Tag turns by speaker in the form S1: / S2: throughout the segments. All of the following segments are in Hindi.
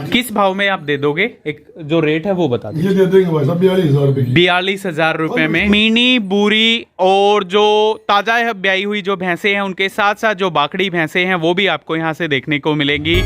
S1: किस भाव में आप दे दोगे? एक जो रेट है वो बता दीजिए।
S2: ये दे देंगे भाई साहब 42,000 रुपए की।
S1: 42,000 रुपए में मीनी बूरी और जो ताजा ब्याई हुई जो भैंसे हैं उनके साथ साथ जो बाकड़ी भैंसे हैं वो भी आपको यहाँ से देखने को मिलेंगी।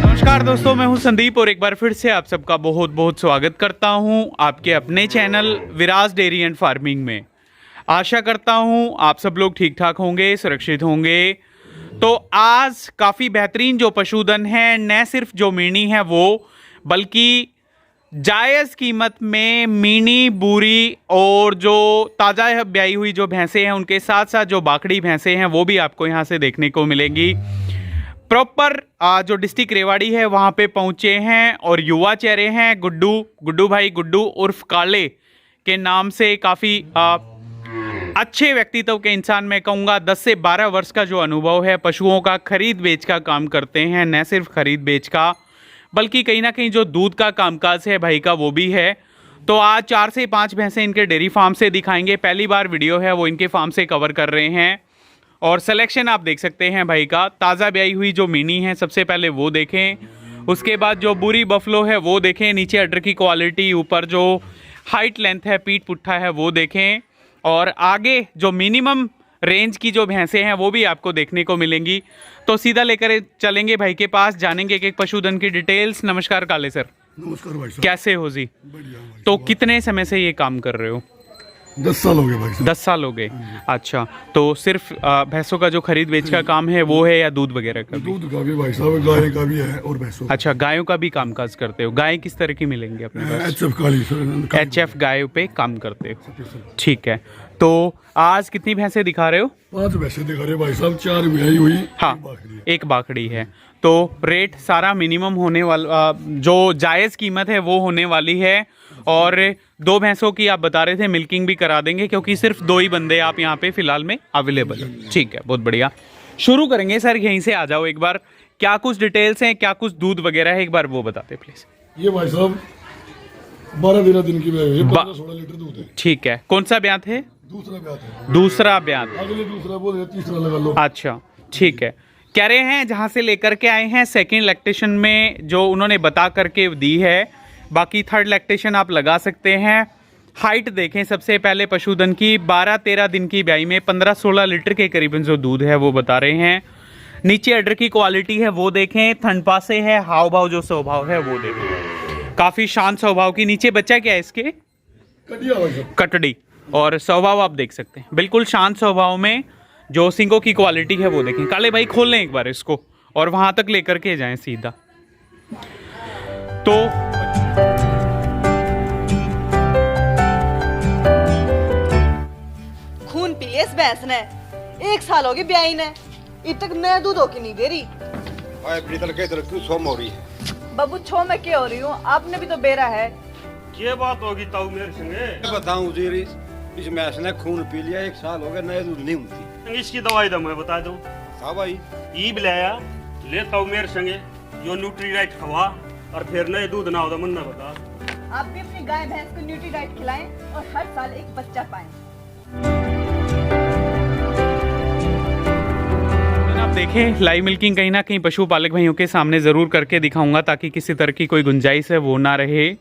S1: नमस्कार दोस्तों, मैं हूं संदीप और एक बार फिर से आप सबका बहुत बहुत स्वागत करता हूं आपके अपने channel Viraj dairy and farming में। आशा करता हूं आप सब लोग ठीक ठाक होंगे, सुरक्षित होंगे। तो आज काफ़ी बेहतरीन जो पशुधन है, न सिर्फ जो मीनी है वो, बल्कि जायज़ कीमत में मीनी बूरी और जो ताज़ा ब्याई हुई जो भैंसें हैं उनके साथ साथ जो बाकड़ी भैंसें हैं वो भी आपको यहाँ से देखने को मिलेंगी। प्रॉपर जो डिस्ट्रिक्ट रेवाड़ी है वहाँ पे पहुँचे हैं और युवा चेहरे हैं। गुड्डू भाई गुड्डू उर्फ काले के नाम से काफ़ी अच्छे व्यक्तित्व के इंसान, मैं कहूँगा 10 से 12 वर्ष का जो अनुभव है, पशुओं का खरीद बेच का काम करते हैं। न सिर्फ खरीद बेच का बल्कि कहीं ना कहीं जो दूध का कामकाज है भाई का वो भी है। तो आज 4 से 5 भैंसें इनके डेयरी फार्म से दिखाएंगे। पहली बार वीडियो है वो इनके फार्म से कवर कर रहे हैं और सिलेक्शन आप देख सकते हैं भाई का। ताज़ा ब्याई हुई जो मीनी है सबसे पहले वो देखें, उसके बाद जो बुरी बफलो है वो देखें, नीचे अडर की क्वालिटी, ऊपर जो हाइट लेंथ है, पीठ पुट्ठा है वो देखें, और आगे जो मिनिमम रेंज की जो भैंसें हैं वो भी आपको देखने को मिलेंगी। तो सीधा लेकर चलेंगे भाई के पास, जानेंगे एक एक पशुधन की डिटेल्स। नमस्कार काले सर।
S2: नमस्कार भाई साहब।
S1: कैसे हो जी?
S2: बढ़िया भाई।
S1: तो कितने समय से ये काम कर रहे हो?
S2: 10 साल हो गए भाई साहब।
S1: 10 साल हो गए। अच्छा, तो सिर्फ भैंसों का जो खरीद बेच का काम है वो है या दूध वगैरह का भी?
S2: दूध का भी भाई साहब, गाय का भी है और भैंसों का।
S1: अच्छा, गायों का भी कामकाज करते हो। गाय किस तरह की मिलेंगी अपने पास?
S2: HF काली।
S1: HF गायों पे काम करते हो, ठीक है। तो आज कितनी भैंसें दिखा रहे हो?
S2: 5 भैंसे दिखा रहे भाई साहब, 4 ब्याई हुई,
S1: हाँ, एक बाकड़ी है। तो रेट सारा मिनिमम होने वाला, जो जायज़ कीमत है वो होने वाली है। और 2 भैंसों की आप बता रहे थे मिल्किंग भी करा देंगे, क्योंकि सिर्फ 2 ही बंदे आप यहाँ पे फिलहाल में अवेलेबल है। ठीक है, बहुत बढ़िया। शुरू करेंगे सर, यहीं से आ जाओ एक बार। क्या कुछ डिटेल्स हैं, क्या कुछ दूध वगैरह है, एक बार वो बताते प्लीज।
S2: ये भाई साहब 12-13 दिन की ब्याई है, 15-16 लीटर दूध है।
S1: ठीक है, कौन सा ब्यात है?
S2: दूसरा ब्यात है।
S1: दूसरा ब्यात,
S2: अगले दूसरा बोल, तीसरा लगा लो।
S1: अच्छा ठीक है। कह रहे हैं जहाँ से लेकर के आए हैं सेकेंड लैक्टेशन में जो उन्होंने बता करके दी है, बाकी थर्ड लैक्टेशन आप लगा सकते हैं। हाइट देखें सबसे पहले पशुधन की, 12-13 दिन की ब्याई में 15-16 लीटर के करीबन जो दूध है वो बता रहे हैं। नीचे अडर की क्वालिटी है वो देखें, थनपा से है, हाव भाव जो स्वभाव है वो देखें, काफ़ी शांत स्वभाव की। नीचे बच्चा क्या है इसके? कटड़ी। और स्वभाव आप देख सकते हैं बिल्कुल शांत स्वभाव में। जो सिंगों की क्वालिटी है वो देखें। काले भाई खोल लें एक बार इसको और वहां तक लेकर के जाएं सीधा। तो
S3: खून पी लिया इस भैंस ने, 1 साल हो गई ब्याई ने, अब तक नया दूध हो के नहीं दे रही।
S2: क्यों सोम हो रही है?
S3: बाबू छो मैं क्या हो रही हूँ, आपने भी तो बेरा है।
S4: ये बात होगी ताऊ मेरे संगे
S5: बताऊं जी, इस भैंस ने खून पी लिया, 1 साल हो गया, नया दूध नहीं होती।
S4: इसकी दवाई दो मैं बता दूं।
S5: हाँ भाई,
S4: ई लाया ले ताऊ मेरे संगे, जो न्यूट्री डाइट खवा और फिर नए दूध ना हो मन ना बता।
S3: आप भी अपनी गाय भैंस को न्यूट्री डाइट खिलाएं और हर साल एक बच्चा पाएं।
S1: आप देखें लाइव मिल्किंग कहीं ना कहीं पशुपालक भाइयों के सामने ज़रूर करके दिखाऊंगा ताकि किसी तरह की कोई गुंजाइश है वो ना रहे।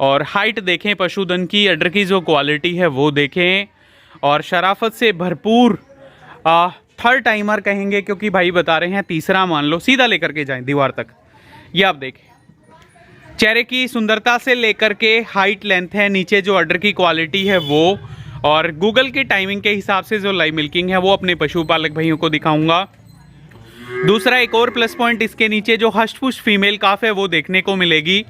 S1: और हाइट देखें पशुधन की, अडर की जो क्वालिटी है वो देखें, और शराफत से भरपूर थर्ड टाइमर कहेंगे क्योंकि भाई बता रहे हैं तीसरा मान लो, सीधा लेकर के जाएं दीवार तक। ये आप देखें चेहरे की सुंदरता से लेकर के हाइट लेंथ है, नीचे जो अडर की क्वालिटी है वो, और गूगल की टाइमिंग के हिसाब से जो लाइव मिल्किंग है वो अपने पशुपालक भाइयों को दिखाऊंगा। दूसरा एक और प्लस पॉइंट, इसके नीचे जो हष्ट पुष्ट फीमेल काफ है वो देखने को मिलेगी।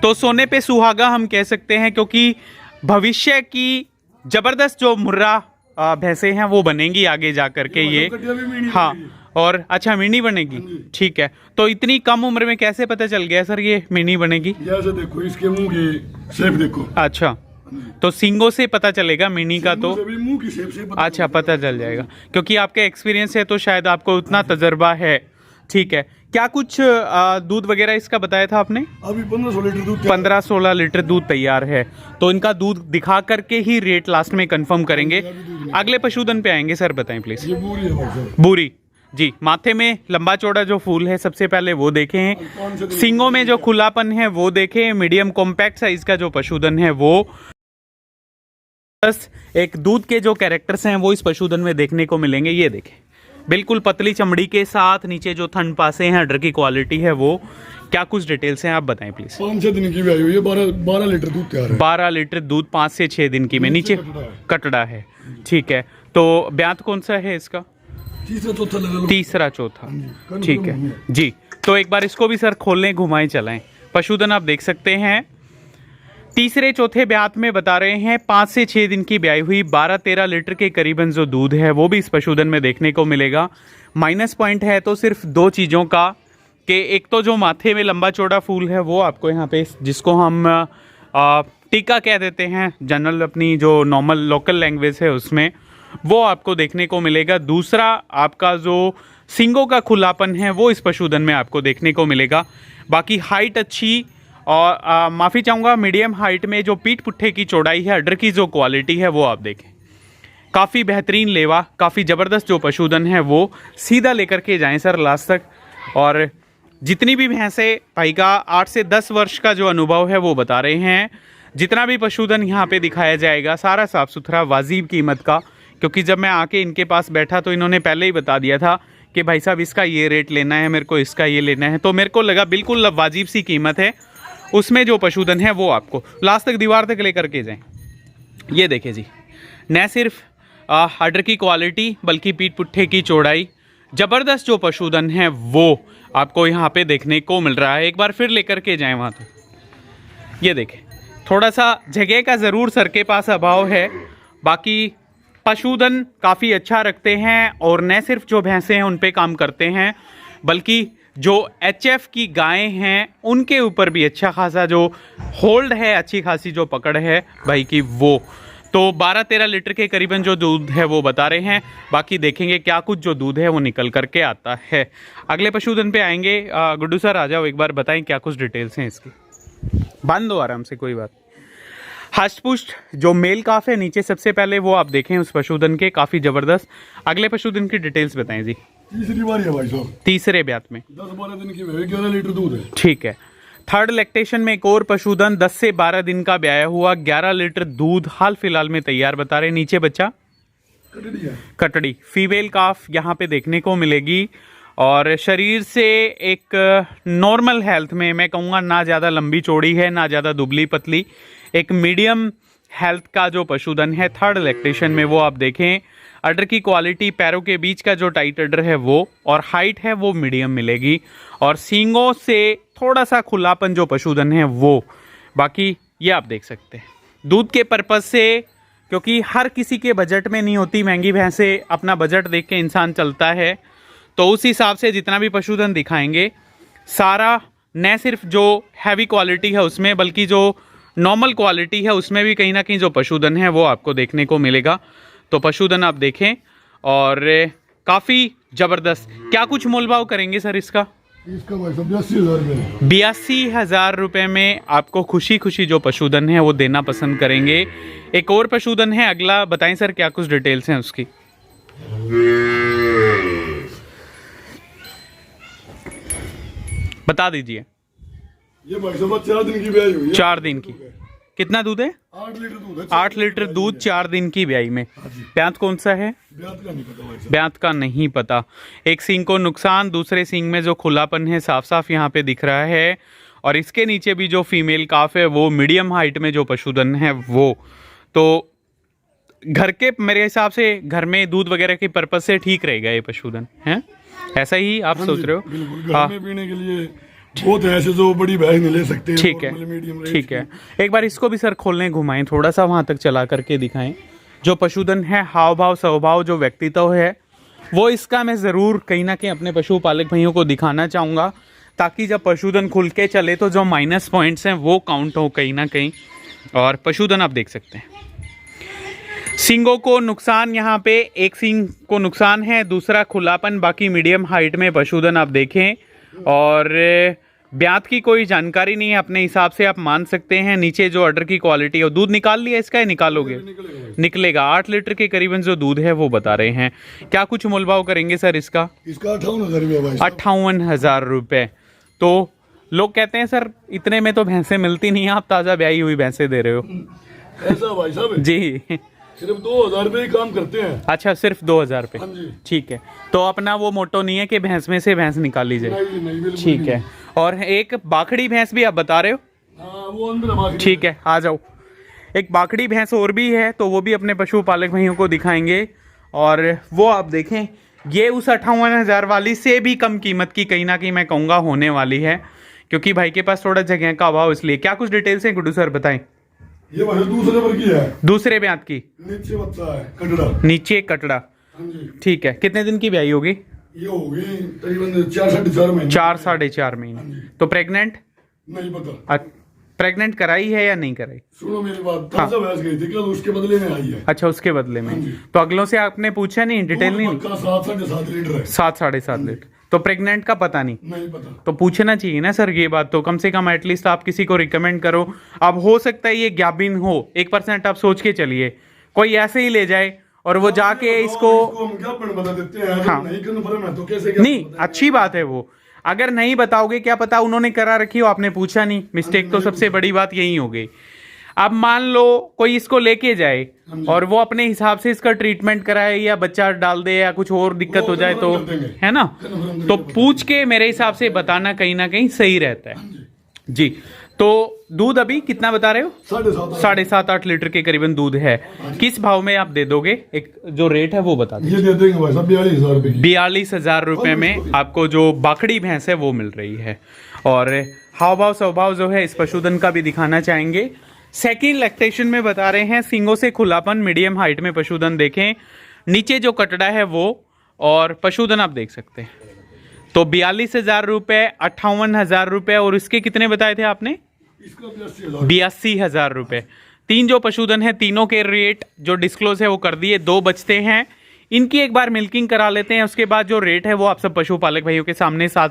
S1: तो सोने पे सुहागा हम कह सकते हैं, क्योंकि भविष्य की जबरदस्त जो मुर्रा भैंसे हैं वो बनेंगी आगे जा करके ये। हाँ, और अच्छा मिनी बनेगी, ठीक है। तो इतनी कम उम्र में कैसे पता चल गया सर ये मिनी बनेगी?
S2: जैसे देखो इसके मुंह की शेप देखो।
S1: अच्छा, तो सींगों से पता चलेगा मिनी का तो?
S2: मुंह की शेप से
S1: अच्छा, पता चल जाएगा, क्योंकि आपका एक्सपीरियंस है तो शायद आपको उतना तजर्बा है। ठीक है, क्या कुछ दूध वगैरह इसका बताया था आपने?
S2: अभी 1500 लीटर दूध
S1: 15-16 लीटर दूध तैयार है। तो इनका दूध दिखा करके ही रेट लास्ट में कंफर्म करेंगे। अगले पशुधन पे आएंगे सर, बताएं प्लीज।
S2: ये बूरी है भाई साहब।
S1: बूरी जी, माथे में लंबा चौड़ा जो फूल है सबसे पहले वो देखे हैं, सींगों में जो खुलापन है वो देखे, मीडियम कॉम्पैक्ट साइज का जो पशुधन है वो, बस एक दूध के जो कैरेक्टर्स हैं वो इस पशुधन में देखने को मिलेंगे। ये देखें, बिल्कुल पतली चमड़ी के साथ, नीचे जो थन पासे हैं, अडर की क्वालिटी है वो। क्या कुछ डिटेल्स हैं आप बताएं प्लीज।
S2: 5-6 दिन की भी आई हुई है, 12 लीटर दूध तैयार है।
S1: 12 लीटर दूध 5 से 6 दिन की में, नीचे कटड़ा है, ठीक है। तो ब्यांत कौन सा है इसका? तीसरा चौथा, ठीक है जी। तो एक बार इसको भी सर खोल लें, घुमाएं चलाएं। पशुधन आप देख सकते हैं, तीसरे चौथे ब्यात में बता रहे हैं 5 से 6 दिन की ब्याई हुई, 12-13 लीटर के करीबन जो दूध है वो भी इस पशुधन में देखने को मिलेगा। माइनस पॉइंट है तो सिर्फ 2 चीज़ों का, कि एक तो जो माथे में लंबा चौड़ा फूल है वो आपको यहाँ पे, जिसको हम टीका कह देते हैं जनरल, अपनी जो नॉर्मल लोकल लैंग्वेज है उसमें, वो आपको देखने को मिलेगा। दूसरा, आपका जो सींगों का खुलापन है वो इस पशुधन में आपको देखने को मिलेगा। बाकी हाइट अच्छी, और माफ़ी चाहूँगा मीडियम हाइट में जो पीठ पुट्ठे की चौड़ाई है, अडर की जो क्वालिटी है वो आप देखें, काफ़ी बेहतरीन लेवा, काफ़ी ज़बरदस्त जो पशुधन है वो। सीधा लेकर के जाएं सर लास्ट तक। और जितनी भी भैंसे भाई का 8 से 10 वर्ष का जो अनुभव है वो बता रहे हैं, जितना भी पशुधन यहाँ पे दिखाया जाएगा सारा साफ़ सुथरा वाजिब कीमत का। क्योंकि जब मैं आके इनके पास बैठा तो इन्होंने पहले ही बता दिया था कि भाई साहब इसका ये रेट लेना है, मेरे को इसका ये लेना है। तो मेरे को लगा बिल्कुल वाजिब सी कीमत है, उसमें जो पशुधन है वो आपको लास्ट तक दीवार तक लेकर के जाएं। ये देखें जी, न सिर्फ अडर की क्वालिटी बल्कि पीठ पुट्ठे की चौड़ाई, ज़बरदस्त जो पशुधन है वो आपको यहाँ पे देखने को मिल रहा है। एक बार फिर लेकर के जाएं वहाँ तक। ये देखें, थोड़ा सा जगह का ज़रूर सर के पास अभाव है, बाकी पशुधन काफ़ी अच्छा रखते हैं। और न सिर्फ जो भैंसे हैं उन पे काम करते हैं, बल्कि जो HF की गायें हैं उनके ऊपर भी अच्छा खासा जो होल्ड है, अच्छी खासी जो पकड़ है भाई की वो। तो 12-13 लीटर के करीबन जो दूध है वो बता रहे हैं। बाकी देखेंगे क्या कुछ जो दूध है वो निकल करके आता है। अगले पशुधन पे आएंगे। गुड्डू सर आ जाओ, एक बार बताएं क्या कुछ डिटेल्स हैं इसकी। बांध दो आराम से, कोई बात। हष्टपुष्ट जो मेल काफ है नीचे, सबसे पहले वो आप देखें उस पशुधन के, काफ़ी ज़बरदस्त। अगले पशुधन की डिटेल्स बताएं जी।
S2: तीसरी बार है भाई साहब, तीसरे
S1: ब्यात में
S2: 10-12 दिन की है, 11 लीटर दूध है,
S1: ठीक है। थर्ड लैक्टेशन में एक और पशुधन 10 से 12 दिन का ब्याया हुआ, 11 लीटर दूध हाल फिलहाल में तैयार बता रहे। नीचे बच्चा कटड़ी फीमेल काफ यहाँ पे देखने को मिलेगी। और शरीर से एक नॉर्मल हेल्थ में, मैं कहूँगा ना ज़्यादा लंबी चौड़ी है ना ज़्यादा दुबली पतली, एक मीडियम हेल्थ का जो पशुधन है थर्ड लैक्टेशन में वो आप देखें। अडर की क्वालिटी, पैरों के बीच का जो टाइट अडर है वो, और हाइट है वो मीडियम मिलेगी। और सींगों से थोड़ा सा खुलापन जो पशुधन है वो। बाकी ये आप देख सकते हैं दूध के पर्पज़ से, क्योंकि हर किसी के बजट में नहीं होती महंगी भैंसे, अपना बजट देख के इंसान चलता है। तो उस हिसाब से जितना भी पशुधन दिखाएंगे सारा न सिर्फ जो हैवी क्वालिटी है उसमें, बल्कि जो नॉर्मल क्वालिटी है उसमें भी कहीं ना कहीं जो पशुधन है वो आपको देखने को मिलेगा। तो पशुधन आप देखें और काफ़ी ज़बरदस्त। क्या कुछ मोलभाव करेंगे सर इसका?
S2: इसका भाई साहब 82,000 रुपये।
S1: 82,000 रुपये में आपको खुशी खुशी जो पशुधन है वो देना पसंद करेंगे। एक और पशुधन है अगला, बताएं सर क्या कुछ डिटेल्स हैं उसकी। बता दीजिए।
S2: ये भाई साहब 4 दिन की ब्याई हुई है।
S1: 4 दिन की। कितना दूध है?
S2: 8 लीटर दूध है।
S1: 8 लीटर दूध 4 दिन की ब्याई में। ब्यांत कौन सा है?
S2: ब्यांत का नहीं पता भाई साहब।
S1: ब्यांत का नहीं पता। एक सींग को नुकसान, दूसरे सींग में जो खुलापन है साफ साफ यहाँ पे दिख रहा है। और इसके नीचे भी जो फीमेल काफ है वो मीडियम हाइट में जो पशुधन है वो, तो घर के मेरे हिसाब से घर में दूध वगैरह के पर्पज से ठीक रहेगा ये पशुधन है, ऐसा ही आप सोच रहे हो?
S2: बिल्कुल,
S1: हाँ।
S2: घर में पीने के लिए बहुत है ऐसे जो बड़ी भैंस नहीं ले सकते।
S1: ठीक है,
S2: मीडियम
S1: ठीक है। एक बार इसको भी सर खोलने घुमाएं, थोड़ा सा वहां तक चला करके दिखाएं। जो पशुधन है, हाव भाव स्वभाव जो व्यक्तित्व है वो इसका मैं ज़रूर कहीं ना कहीं अपने पशुपालक भाइयों को दिखाना चाहूँगा, ताकि जब पशुधन खुल के चले तो जो माइनस पॉइंट्स हैं वो काउंट हो कहीं ना कहीं। और पशुधन आप देख सकते हैं, सींगों को नुकसान, यहाँ पे एक सींग को नुकसान है, दूसरा खुलापन, बाकी मीडियम हाइट में पशुधन आप देखें। और ब्यात की कोई जानकारी नहीं है, अपने हिसाब से आप मान सकते हैं। नीचे जो ऑर्डर की क्वालिटी है, दूध निकाल लिया इसका, निकालोगे? निकलेगा 8 लीटर के करीबन जो दूध है वो बता रहे हैं। क्या कुछ मोलभाव करेंगे सर इसका?
S2: इसका 58,000 रुपये भाई।
S1: 58,000 रुपये। तो लोग कहते हैं सर इतने में तो भैंसें मिलती नहीं है, आप ताज़ा ब्याई हुई भैंसें दे रहे हो।
S2: ऐसा भाई साहब
S1: जी
S2: सिर्फ 2,000 रुपये ही काम करते हैं।
S1: अच्छा, सिर्फ 2,000 रुपये।
S2: हाँ जी।
S1: ठीक है, तो अपना वो मोटो नहीं है कि भैंस में से भैंस निकाली जाए।
S2: नहीं नहीं बिल्कुल
S1: ठीक
S2: नहीं।
S1: है। और एक बाखड़ी भैंस भी आप बता रहे हो?
S2: हाँ वो अंदर बाकी।
S1: ठीक है, आ जाओ। एक बाखड़ी भैंस और भी है, तो वो भी अपने पशुपालक भाइयों को दिखाएंगे। और वो आप देखें, ये उस 58,000 वाली से भी कम कीमत की कहीं ना कहीं मैं कहूँगा होने वाली है, क्योंकि भाई के पास थोड़ा जगह का अभाव, इसलिए। क्या कुछ डिटेल्स हैं गुड्डू सर, बताएं।
S2: ये भाई दूसरे पर की है,
S1: दूसरे ब्यात की,
S2: नीचे बच्चा है कटड़ा।
S1: नीचे कटड़ा।
S2: हाँ जी।
S1: ठीक है, कितने दिन की ब्याई होगी?
S2: ये होगी तकरीबन 4-4.5 महीने।
S1: 4-4.5 महीने। तो प्रेग्नेंट?
S2: नहीं पता।
S1: प्रेग्नेंट कराई है या नहीं कराई?
S2: सुनो मेरी बात, ताजा भैंस गई थी कल, उसके बदले में आई है।
S1: अच्छा, उसके बदले में। तो अगलों से आपने पूछा नहीं, डिटेल नहीं?
S2: 7-7.5 लीटर है।
S1: 7-7.5 लीटर। तो प्रेग्नेंट का पता नहीं?
S2: नहीं पता।
S1: तो पूछना चाहिए ना सर, ये बात तो कम से कम एटलीस्ट आप किसी को रिकमेंड करो। अब हो सकता है ये ग्याबिन हो, 1% आप सोच के चलिए, कोई ऐसे ही ले जाए और वो जाके इसको
S2: हम ज्ञापन बता देते हैं।
S1: हाँ।
S2: नहीं कन्फर्म है तो कैसे
S1: नहीं, अच्छी बात है वो। अगर नहीं बताओगे, क्या पता उन्होंने करा रखी हो, आपने पूछा नहीं, मिस्टेक तो सबसे बड़ी बात यही हो गई। अब मान लो कोई इसको लेके जाए और वो अपने हिसाब से इसका ट्रीटमेंट कराए या बच्चा डाल दे या कुछ और दिक्कत हो जाए तो, है ना? तो पूछ के मेरे हिसाब से बताना कहीं ना कहीं सही रहता है जी। तो दूध अभी कितना बता रहे हो? 7.5-8 लीटर के करीबन दूध है। किस भाव में आप दे दोगे? एक जो रेट है वो बता दो।
S2: ये दे देंगे भाई साहब 42,000 रुपये की।
S1: 42,000 रुपये में आपको जो बाखड़ी भैंस है वो मिल रही है। और हाव भाव स्वभाव जो है इस पशुधन का भी दिखाना चाहेंगे। सेकेंड लैक्टेशन में बता रहे हैं, सींगों से खुलापन, मीडियम हाइट में पशुधन देखें, नीचे जो कटड़ा है वो, और पशुधन आप देख सकते हैं। तो 42,000 रुपये, 58,000 रुपये, और इसके कितने बताए थे आपने?
S2: इसका
S1: 82,000 रुपये। तीन जो पशुधन है, तीनों के रेट जो डिस्क्लोज है वो कर दिए, 2 बचते हैं। इनकी एक बार मिल्किंग करा लेते हैं, उसके बाद जो रेट है वो आप सब पशुपालक भाइयों के सामने साथ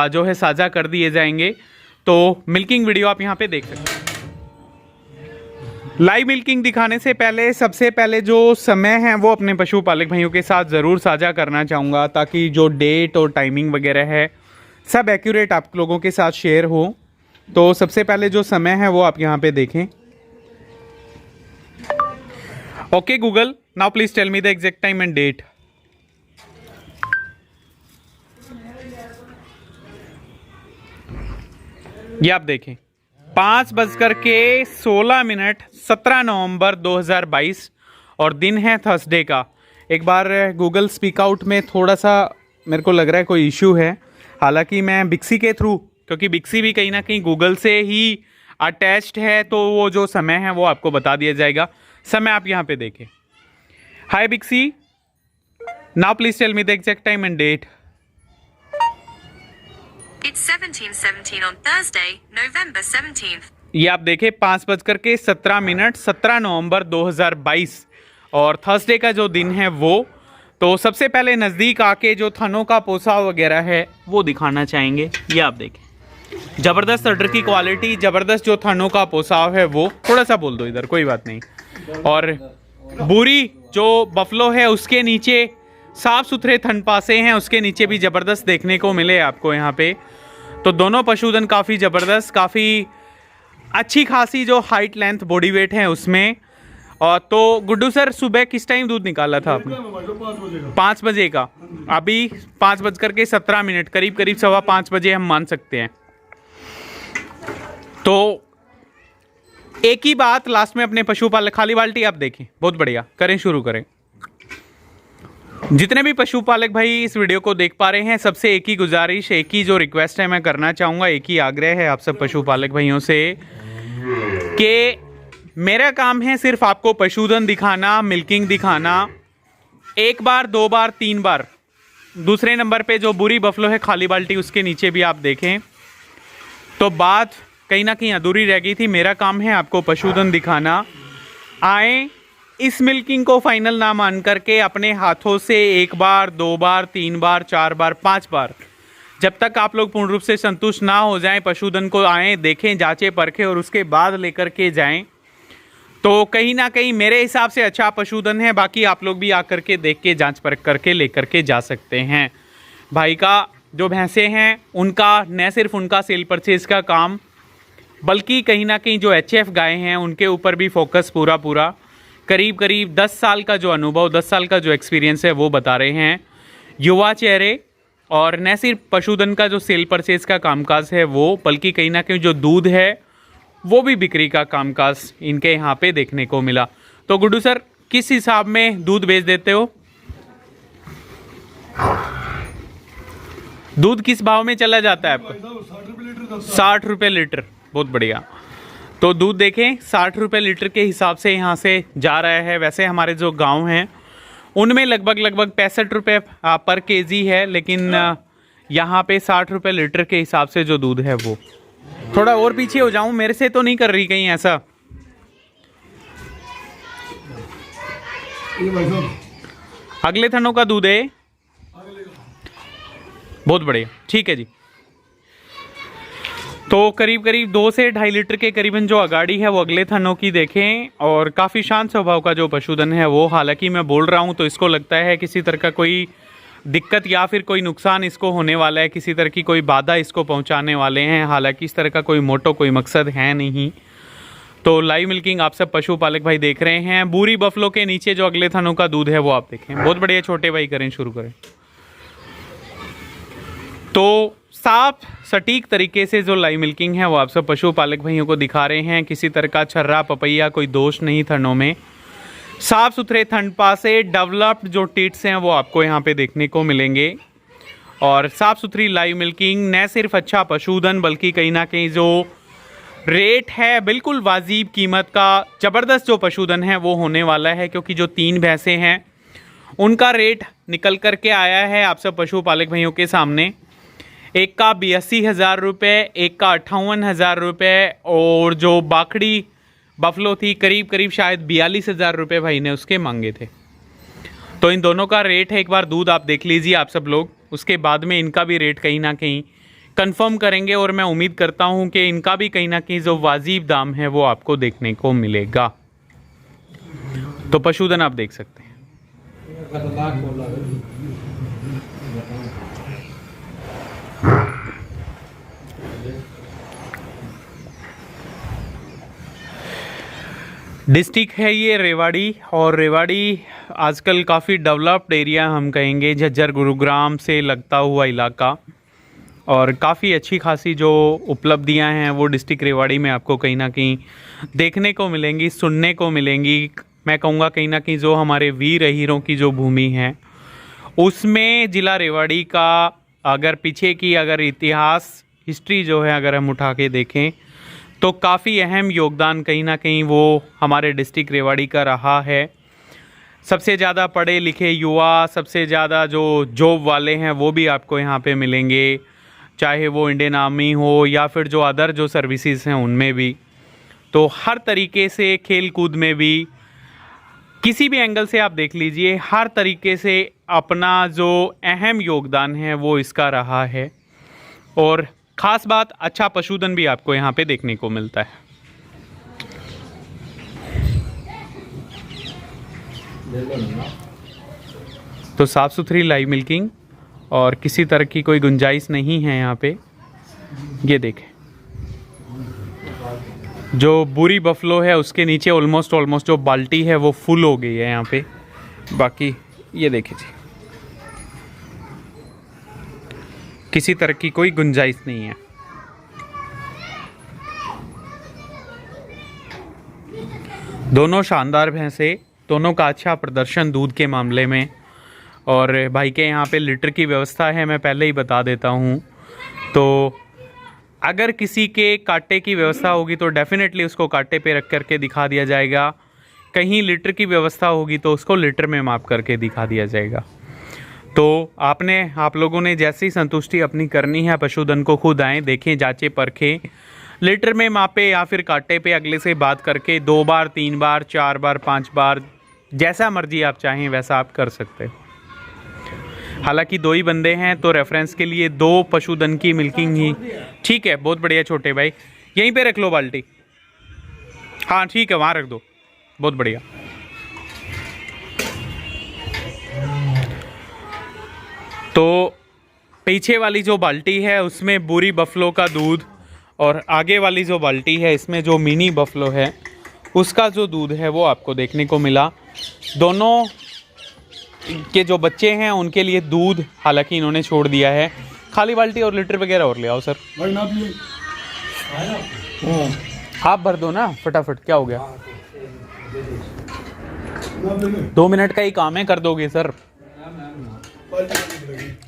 S1: जो है साझा कर दिए जाएंगे। तो मिल्किंग वीडियो आप यहाँ पे देख सकते हैं। लाइव मिल्किंग दिखाने से पहले सबसे पहले जो समय है वो अपने पशुपालक भाइयों के साथ ज़रूर साझा करना चाहूँगा, ताकि जो डेट और टाइमिंग वगैरह है सब एक्यूरेट आप लोगों के साथ शेयर हो। तो सबसे पहले जो समय है वो आप यहाँ पे देखें। Okay Google, now please tell me the exact time and date. ये आप देखें, 5:16, 17 नवंबर 2022, और दिन है थर्सडे का। एक बार गूगल स्पीक आउट में थोड़ा सा मेरे को लग रहा है कोई इशू है, हालांकि मैं बिक्सी के थ्रू, क्योंकि बिक्सी भी कहीं ना कहीं गूगल से ही अटैच्ड है, तो वो जो समय है वो आपको बता दिया जाएगा। समय आप यहाँ पे देखें। Hi Bixby, now please tell me the exact time and date.
S6: It's 17:17 on Thursday, November 17th.
S1: ये आप देखें, 5:17, 17 नवंबर 2022, और थर्सडे का जो दिन है वो। तो सबसे पहले नज़दीक आके जो थनों का पोसा वगैरह है वो दिखाना चाहेंगे। ये आप देखें, ज़बरदस्त अडर की क्वालिटी, ज़बरदस्त जो थनों का पोसाव है वो। थोड़ा सा बोल दो इधर, कोई बात नहीं। और बुरी जो बफलो है उसके नीचे साफ सुथरे थन पासे हैं, उसके नीचे भी ज़बरदस्त देखने को मिले आपको यहाँ पे। तो दोनों पशुधन काफ़ी ज़बरदस्त, काफ़ी अच्छी खासी जो हाइट लेंथ बॉडी वेट है उसमें। और तो गुड्डू सर, सुबह किस टाइम दूध निकाला था आपने? 5 बजे का। अभी 5:17, करीब 5:15 बजे हम मान सकते हैं। तो एक ही बात लास्ट में अपने पशुपालक, खाली बाल्टी आप देखें, बहुत बढ़िया, करें, शुरू करें। जितने भी पशुपालक भाई इस वीडियो को देख पा रहे हैं, सबसे एक ही गुजारिश, एक ही जो रिक्वेस्ट है मैं करना चाहूँगा, एक ही आग्रह है आप सब पशुपालक भाइयों से कि मेरा काम है सिर्फ आपको पशुधन दिखाना, मिल्किंग दिखाना, एक बार, दो बार, तीन बार। दूसरे नंबर पे जो बुरी बफलो है खाली बाल्टी, उसके नीचे भी आप देखें तो बात कहीं ना कहीं अधूरी रह गई थी। मेरा काम है आपको पशुधन दिखाना। आए, इस मिल्किंग को फाइनल ना मान करके अपने हाथों से एक बार, दो बार, तीन बार, चार बार, पांच बार, जब तक आप लोग पूर्ण रूप से संतुष्ट ना हो जाएं, पशुधन को आएँ, देखें, जांचें, परखें और उसके बाद लेकर के जाएं, तो कहीं ना कहीं मेरे हिसाब से अच्छा पशुधन है। बाकी आप लोग भी आकर के देख के, जांच परख करके लेकर के जा सकते हैं। भाई का जो भैंसे हैं उनका न सिर्फ उनका सेल परचेज का काम, बल्कि कहीं ना कहीं जो HF गाय हैं उनके ऊपर भी फोकस पूरा करीब 10 साल का जो अनुभव, 10 साल का जो एक्सपीरियंस है वो बता रहे हैं। युवा चेहरे, और न सिर्फ पशुधन का जो सेल परचेज का कामकाज है वो, बल्कि कहीं ना कहीं जो दूध है वो भी बिक्री का कामकाज इनके यहाँ पे देखने को मिला। तो गुड्डू सर, किस हिसाब में दूध बेच देते हो? दूध किस भाव में चला जाता है आपका? 60 रुपये लीटर। बहुत बढ़िया। तो दूध देखें, 60 रुपये लीटर के हिसाब से यहाँ से जा रहा है। वैसे हमारे जो गांव हैं उनमें लगभग 65 रुपये पर केजी है, लेकिन यहाँ पे 60 रुपये लीटर के हिसाब से जो दूध है वो। थोड़ा और पीछे हो जाऊं, मेरे से तो नहीं कर रही कहीं ऐसा?
S2: ये भाई साहब
S1: अगले थनों का दूध है। बहुत बढ़िया, ठीक है जी। तो करीब 2 से 2.5 लीटर के करीबन जो अगाड़ी है वो अगले थनों की देखें, और काफ़ी शांत स्वभाव का जो पशुधन है वो। हालांकि मैं बोल रहा हूँ तो इसको लगता है किसी तरह का कोई दिक्कत या फिर कोई नुकसान इसको होने वाला है, किसी तरह की कोई बाधा इसको पहुंचाने वाले हैं। हालांकि इस तरह का कोई मोटो, कोई मकसद है नहीं। तो लाइव मिल्किंग आप सब पशुपालक भाई देख रहे हैं। बूरी बफलो के नीचे जो अगले थनों का दूध है वो आप देखें। बहुत बढ़िया छोटे भाई, करें, शुरू करें। तो साफ सटीक तरीके से जो लाइव मिल्किंग है वो आप सब पशुपालक भाइयों को दिखा रहे हैं। किसी तरह का छर्रा, पपैया, कोई दोष नहीं थनों में। साफ सुथरे थनपा से डेवलप्ड जो टिट्स हैं वो आपको यहाँ पे देखने को मिलेंगे। और साफ सुथरी लाइव मिल्किंग, न सिर्फ अच्छा पशुधन, बल्कि कहीं ना कहीं जो रेट है बिल्कुल वाजिब कीमत का, ज़बरदस्त जो पशुधन है वो होने वाला है। क्योंकि जो 3 भैंसें हैं उनका रेट निकल कर के आया है आप सब पशुपालक भाइयों के सामने। एक का 82,000 रुपये, एक का 58,000 रुपये, और जो बाखड़ी बफलो थी करीब शायद 42,000 रुपये भाई ने उसके मांगे थे। तो इन दोनों का रेट है, एक बार दूध आप देख लीजिए आप सब लोग, उसके बाद में इनका भी रेट कहीं ना कहीं कंफर्म करेंगे। और मैं उम्मीद करता हूं कि इनका भी कहीं ना कहीं जो वाजिब दाम है वो आपको देखने को मिलेगा। तो पशुधन आप देख सकते हैं। डिस्ट्रिक्ट है ये रेवाड़ी, और रेवाड़ी आजकल काफ़ी डेवलप्ड एरिया हम कहेंगे, झज्जर गुरुग्राम से लगता हुआ इलाका, और काफ़ी अच्छी खासी जो उपलब्धियां हैं वो डिस्ट्रिक्ट रेवाड़ी में आपको कहीं ना कहीं देखने को मिलेंगी, सुनने को मिलेंगी। मैं कहूँगा कहीं ना कहीं जो हमारे वीर हीरों की जो भूमि है उसमें ज़िला रेवाड़ी का अगर पीछे की अगर इतिहास, हिस्ट्री जो है अगर हम उठा के देखें तो काफ़ी अहम योगदान कहीं ना कहीं वो हमारे डिस्ट्रिक्ट रेवाड़ी का रहा है। सबसे ज़्यादा पढ़े लिखे युवा, सबसे ज़्यादा जो जॉब वाले हैं वो भी आपको यहाँ पे मिलेंगे, चाहे वो इंडियन आर्मी हो या फिर जो अदर जो सर्विसेज हैं उनमें भी। तो हर तरीके से, खेल कूद में भी, किसी भी एंगल से आप देख लीजिए, हर तरीके से अपना जो अहम योगदान है वो इसका रहा है। और ख़ास बात, अच्छा पशुधन भी आपको यहाँ पे देखने को मिलता है। तो साफ़ सुथरी लाइव मिल्किंग और किसी तरह की कोई गुंजाइश नहीं है यहाँ पे। ये देखें, जो बुरी बफलो है उसके नीचे ऑलमोस्ट जो बाल्टी है वो फुल हो गई है यहाँ पे। बाकी ये देखें जी, किसी तरह की कोई गुंजाइश नहीं है। दोनों शानदार भैंसे, दोनों का अच्छा प्रदर्शन दूध के मामले में। और भाई के यहाँ पे लीटर की व्यवस्था है, मैं पहले ही बता देता हूँ। तो अगर किसी के कांटे की व्यवस्था होगी तो डेफिनेटली उसको कांटे पे रख करके दिखा दिया जाएगा। कहीं लीटर की व्यवस्था होगी तो उसको लीटर में माप करके दिखा दिया जाएगा। तो आप लोगों ने जैसी संतुष्टि अपनी करनी है, पशुधन को खुद आएँ, देखें, जांचें, परखें, लीटर में मापे या फिर कांटे पे अगले से बात करके 2 बार, 3 बार, 4 बार, 5 बार, जैसा मर्जी आप चाहें वैसा आप कर सकते हो। हालांकि 2 ही बंदे हैं तो रेफरेंस के लिए 2 पशुधन की मिल्किंग ही ठीक है। बहुत बढ़िया छोटे भाई, यहीं पे रख लो बाल्टी। हाँ ठीक है, वहाँ रख दो। बहुत बढ़िया। तो पीछे वाली जो बाल्टी है उसमें बुरी बफलो का दूध, और आगे वाली जो बाल्टी है इसमें जो मिनी बफलो है उसका जो दूध है वो आपको देखने को मिला। दोनों के जो बच्चे हैं उनके लिए दूध हालांकि इन्होंने छोड़ दिया है। खाली बाल्टी और लीटर वगैरह और ले आओ सर।
S2: भाई ना पिए।
S1: आप भर दो ना फटाफट, क्या हो गया?
S2: ना पिए।
S1: 2 मिनट का ही काम है, कर दोगे सर?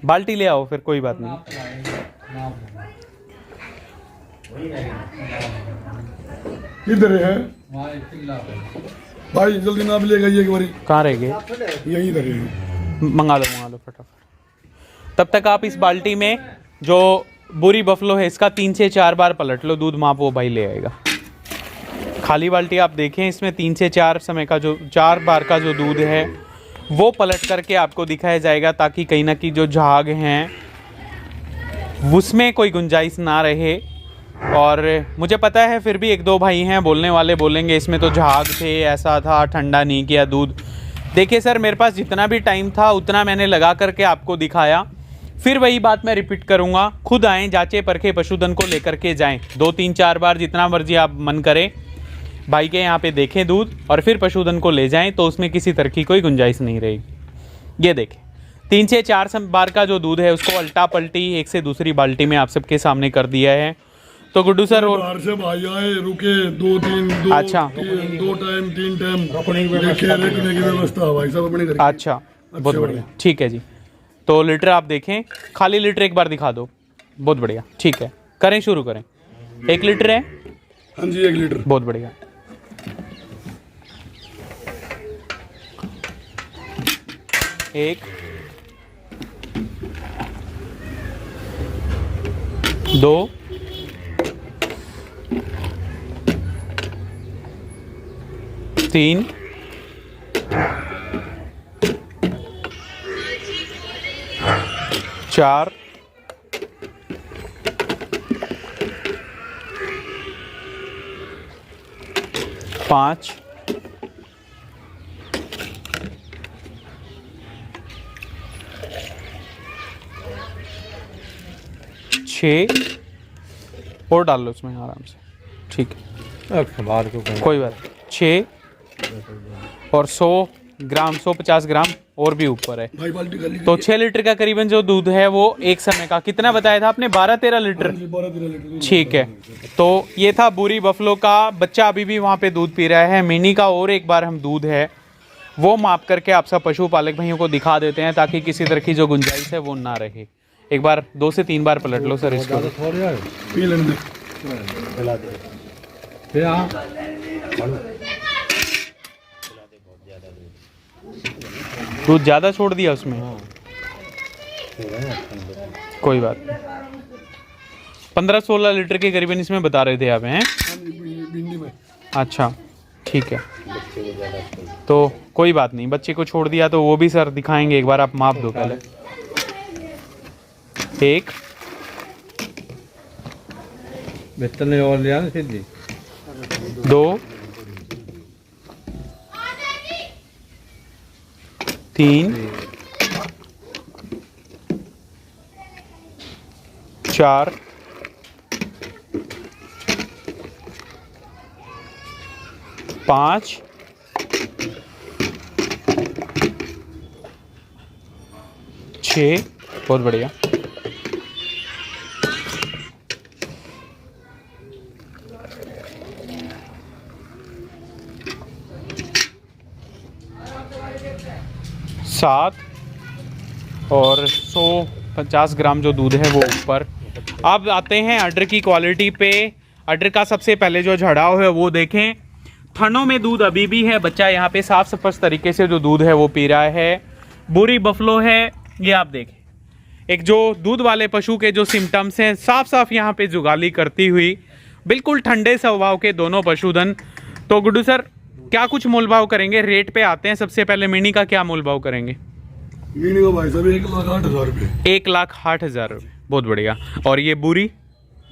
S1: बाल्टी ले आओ फिर, कोई बात नहीं।
S2: इधर है भाई, जल्दी ना ले गई एक बारी।
S1: कहाँ रह गए?
S2: यही इधर है।
S1: मंगा लो फटाफट। तब तक आप इस बाल्टी में जो बुरी बफलो है इसका 3 से 4 बार पलट लो, दूध माप वो भाई ले आएगा। खाली बाल्टी आप देखें, इसमें 3 से 4 बार का जो दूध है वो पलट करके आपको दिखाया जाएगा, ताकि कहीं ना कहीं जो झाग हैं उसमें कोई गुंजाइश ना रहे। और मुझे पता है फिर भी 1-2 भाई हैं बोलने वाले, बोलेंगे इसमें तो झाग थे, ऐसा था, ठंडा नहीं किया दूध। देखिए सर, मेरे पास जितना भी टाइम था उतना मैंने लगा करके आपको दिखाया। फिर वही बात मैं रिपीट करूँगा, खुद आएँ, जांचे परखे, पशुधन को लेकर के जाएँ। 2, 3, 4 बार जितना मर्जी आप मन करें, भाई के यहाँ पे देखें दूध और फिर पशुधन को ले जाएं, तो उसमें किसी तरह की कोई गुंजाइश नहीं रहेगी। ये देखें, 3 से 4 बार का जो दूध है उसको अल्टा पलटी एक से दूसरी बाल्टी में आप सबके सामने कर दिया है। तो गुड्डू सर, और
S2: बाहर से भाई आए, रुके 2
S1: अच्छा।
S2: 2 टाइम 3 टाइम देखे, रखने की व्यवस्था भाई सब अपने घर।
S1: अच्छा, बहुत बढ़िया, ठीक है जी। तो लीटर आप देखें, खाली लीटर एक बार दिखा दो। बहुत बढ़िया, ठीक है, करें, शुरू करें। 1 लीटर है?
S2: हाँ जी, 1 लीटर।
S1: बहुत बढ़िया। एक, 2, 3, 4, 5, 6 और डाल लो उसमें आराम से, ठीक है, कोई बात नहीं। 6 और 100 ग्राम, 150 ग्राम और भी ऊपर है।
S2: भाई बाल्टी खाली।
S1: तो 6 लीटर का करीबन जो दूध है वो एक समय का कितना बताया था आपने? 12-13 लीटर।
S2: 12-13 लीटर।
S1: ठीक है, तो ये था बुरी बफलो का बच्चा, अभी भी वहाँ पे दूध पी रहा है। मिनी का और एक बार हम दूध है वो माप करके आप सब पशुपालक भाइयों को दिखा देते हैं, ताकि किसी तरह की जो गुंजाइश है वो ना रहे। एक बार 2 से 3 बार पलट लो सर इसको।
S2: पी लेने दे।
S1: दूध ज़्यादा छोड़ दिया उसमें, कोई बात नहीं। 15-16 लीटर के करीबन इसमें बता रहे थे आप, हैं?
S2: भिंडी में। अच्छा,
S1: ठीक है, तो कोई बात नहीं, बच्चे को छोड़ दिया तो वो भी सर दिखाएंगे। एक बार आप माप दो पहले। 1,
S5: और लिया ना सीधी।
S1: 2, 3, 4, 5, 6, बहुत बढ़िया, 7, 7 और 150 ग्राम जो दूध है वो ऊपर। अब आते हैं अडर की क्वालिटी पे। अडर का सबसे पहले जो झड़ाव है वो देखें, थनों में दूध अभी भी है, बच्चा यहाँ पे साफ स्पष्ट तरीके से जो दूध है वो पी रहा है। बुरी बफलो है, ये आप देखें, एक जो दूध वाले पशु के जो सिम्टम्स हैं साफ साफ यहाँ पे जुगाली करती हुई, बिल्कुल ठंडे स्वभाव के दोनों पशुधन। तो गुड्डू सर क्या कुछ मोल भाव करेंगे? रेट पे आते हैं, सबसे पहले मिनी का क्या मोल भाव करेंगे?
S2: मीनी को भाई साहब 1,08,000 रुपये।
S1: 1,08,000 रुपये, बहुत बढ़िया। और ये बुरी?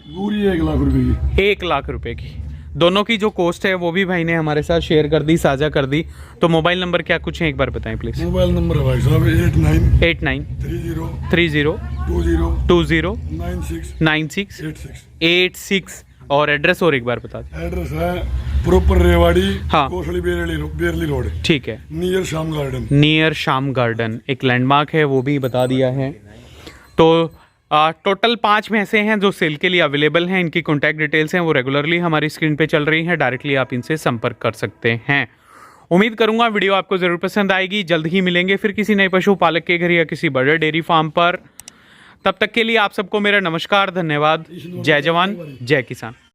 S2: पूरी 1 लाख रुपए की।
S1: 1 लाख रुपए की। दोनों की जो कॉस्ट है वो भी भाई ने हमारे साथ शेयर कर दी, साझा कर दी। तो मोबाइल नंबर क्या कुछ है एक बार बताएं प्लीज।
S2: मोबाइल नंबर है भाई साहब
S1: 89
S2: 30
S1: 20
S2: 96
S1: 96
S2: 86।
S1: 86। और एड्रेस और एक बार बता दें।
S2: एड्रेस है प्रॉपर रेवाड़ी,
S1: हाँ।
S2: कोसली बेरली रोड,
S1: ठीक है,
S2: नियर शाम गार्डन।
S1: नियर शाम गार्डन एक लैंडमार्क है, वो भी बता दिया है। तो टोटल 5 भैंसें हैं जो सेल के लिए अवेलेबल हैं। इनकी कॉन्टैक्ट डिटेल्स हैं वो रेगुलरली हमारी स्क्रीन पे चल रही हैं, डायरेक्टली आप इनसे संपर्क कर सकते हैं। उम्मीद करूंगा वीडियो आपको ज़रूर पसंद आएगी। जल्द ही मिलेंगे फिर किसी नए पशुपालक के घर या किसी बड़े डेयरी फार्म पर। तब तक के लिए आप सबको मेरा नमस्कार, धन्यवाद। जय जवान जय किसान।